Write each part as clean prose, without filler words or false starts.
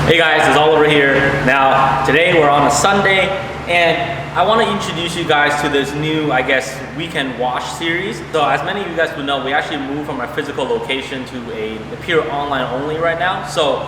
Hey guys, it's Oliver here. Now, today we're on a Sunday, and I want to introduce you guys to this new, weekend wash series. So as many of you guys will know, we actually moved from our physical location to a pure online only right now. So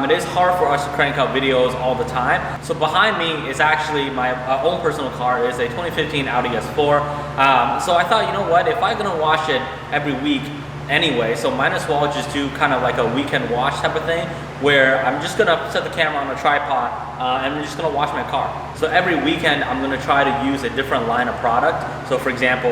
it is hard for us to crank out videos all the time. So behind me is actually my own personal car. It is a 2015 Audi S4. So I thought, you know what, if I'm gonna wash it every week, anyway, so might as well just do kind of like a weekend wash type of thing where I'm just gonna set the camera on a tripod and I'm just gonna wash my car. So every weekend I'm gonna try to use a different line of product. So for example,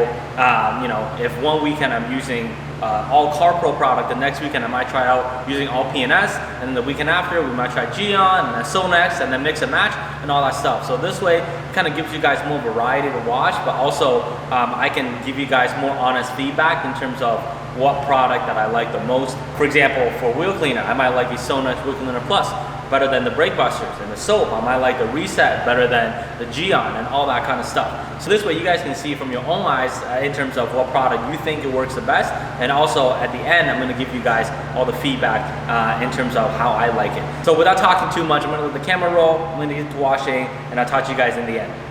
if one weekend I'm using all CarPro product, the next weekend I might try out using all PNS, and then the weekend after we might try Geon and then Sonex and then mix and match and all that stuff. So this way it kind of gives you guys more variety to watch, but also I can give you guys more honest feedback in terms of what product that I like the most. For example, for wheel cleaner, I might like the Sonex Wheel Cleaner Plus better than the Brake Busters, and the soap, I might like the Reset better than the Geon and all that kind of stuff. So this way you guys can see from your own eyes in terms of what product you think it works the best, and also at the end I'm going to give you guys all the feedback in terms of how I like it. So without talking too much, I'm going to let the camera roll, I'm going to get to washing, and I'll talk to you guys in the end.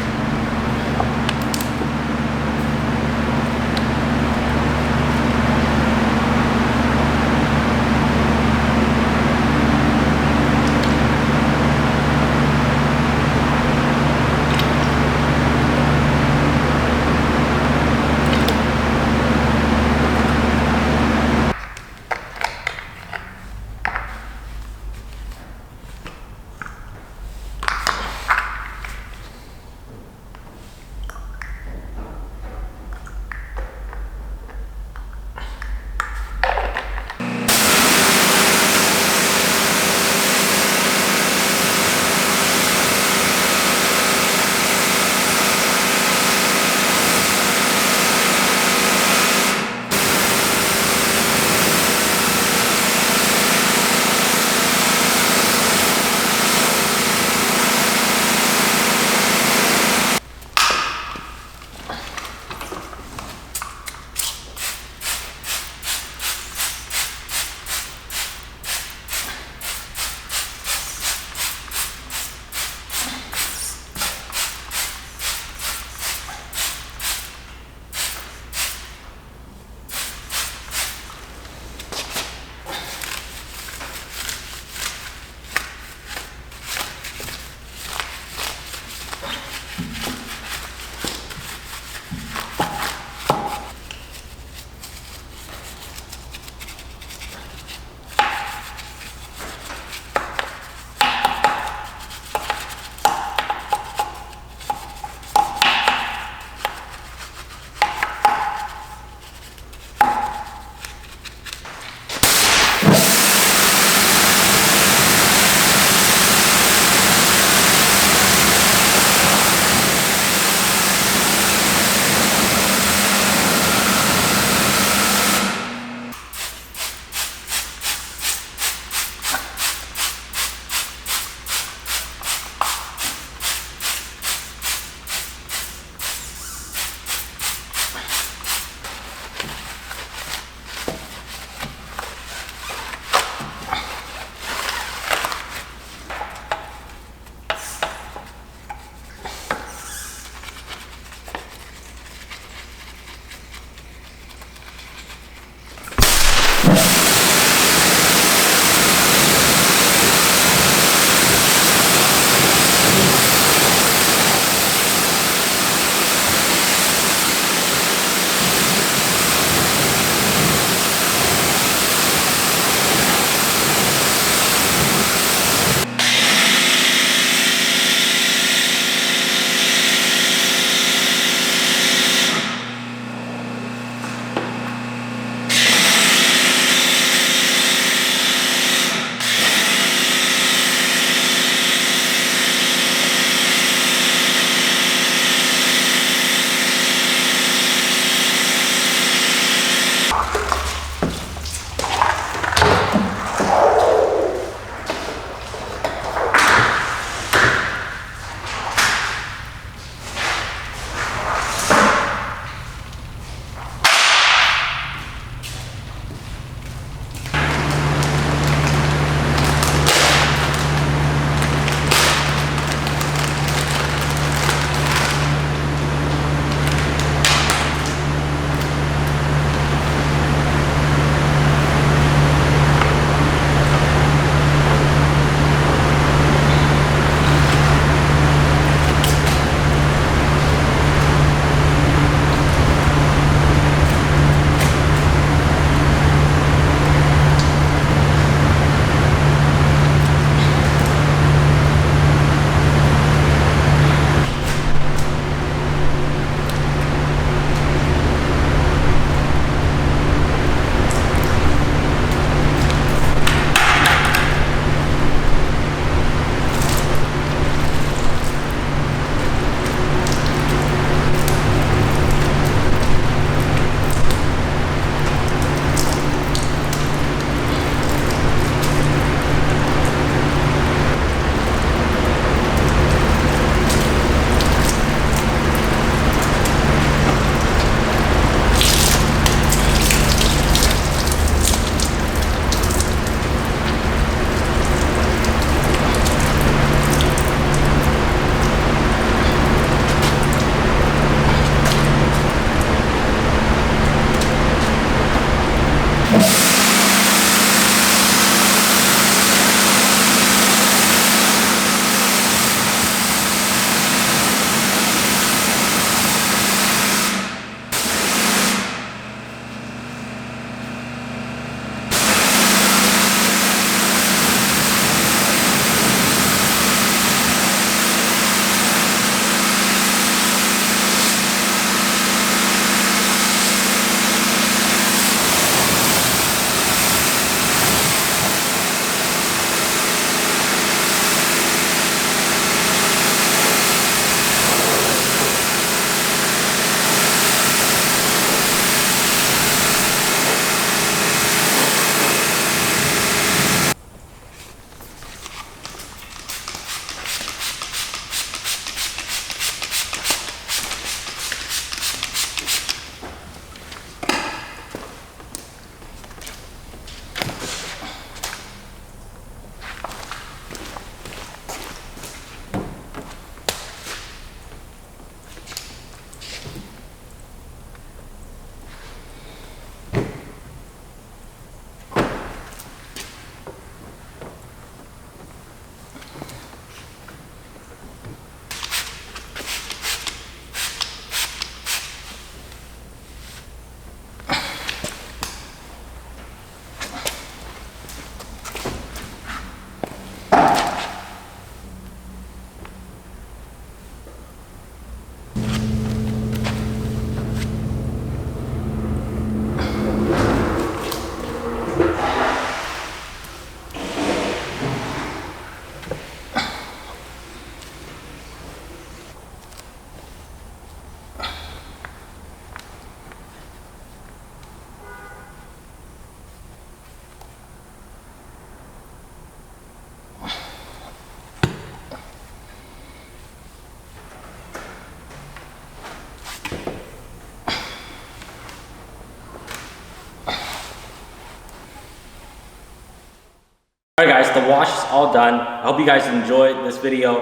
the wash is all done. I hope you guys enjoyed this video.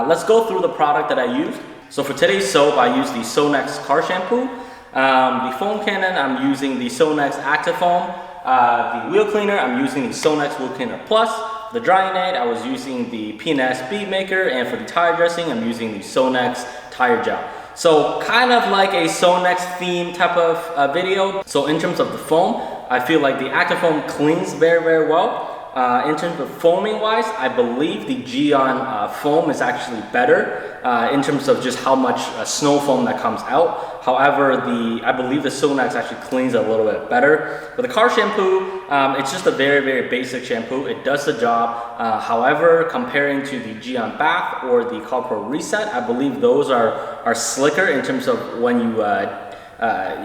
Let's go through the product that I used. So for today's soap, I used the Sonex car shampoo. The foam cannon, I'm using the Sonex Active Foam. The wheel cleaner, I'm using the Sonex Wheel Cleaner Plus. The drying aid, I was using the P&S Bead Maker, and for the tire dressing, I'm using the Sonex Tire Gel. So kind of like a Sonex theme type of video. So in terms of the foam, I feel like the Active Foam cleans very, very well. In terms of foaming wise, I believe the Geon foam is actually better in terms of just how much snow foam that comes out. However, I believe the Sonex actually cleans a little bit better. For the car shampoo, it's just a very, very basic shampoo. It does the job. However, comparing to the Geon Bath or the Car Pro Reset, I believe those are slicker in terms of when you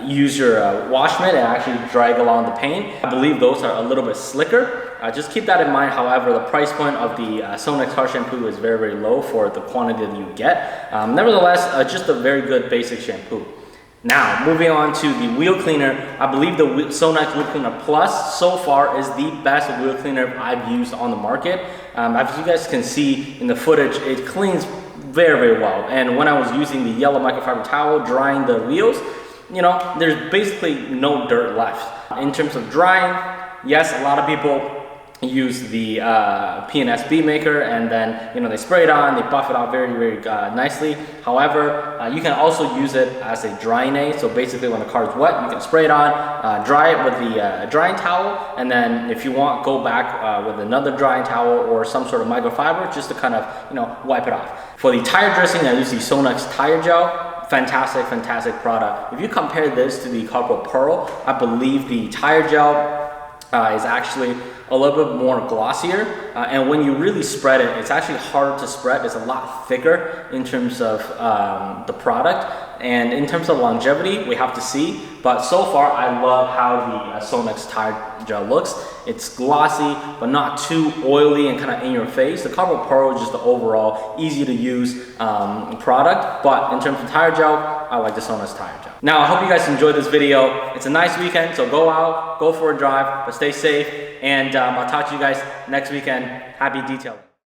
use your wash mitt and actually drag along the paint. I believe those are a little bit slicker. Just keep that in mind. However, the price point of the Sonex car shampoo is very, very low for the quantity that you get. Nevertheless, just a very good basic shampoo. Now, moving on to the wheel cleaner, I believe the Sonex Wheel Cleaner Plus so far is the best wheel cleaner I've used on the market. As you guys can see in the footage, it cleans very, very well. And when I was using the yellow microfiber towel drying the wheels, you know, there's basically no dirt left. In terms of drying, yes, a lot of people use the P&S Bead Maker, and then, you know, they spray it on, they buff it out very, very nicely. However, you can also use it as a drying aid. So basically when the car is wet, you can spray it on, dry it with the drying towel, and then if you want, go back with another drying towel or some sort of microfiber just to kind of, you know, wipe it off. For the tire dressing, I use the Sonex Tire Gel. Fantastic, fantastic product. If you compare this to the Car Pro Pearl, I believe the Tire Gel is actually a little bit more glossier, and when you really spread it, it's actually harder to spread. It's a lot thicker in terms of the product, and in terms of longevity, we have to see. But so far, I love how the Sonex Tire Gel looks. It's glossy, but not too oily and kind of in your face. The Car Pro Pearl is just the overall easy to use product, but in terms of tire gel, I like the Sonex Tire Gel. Now, I hope you guys enjoyed this video. It's a nice weekend, so go out, go for a drive, but stay safe, and I'll talk to you guys next weekend. Happy detailing.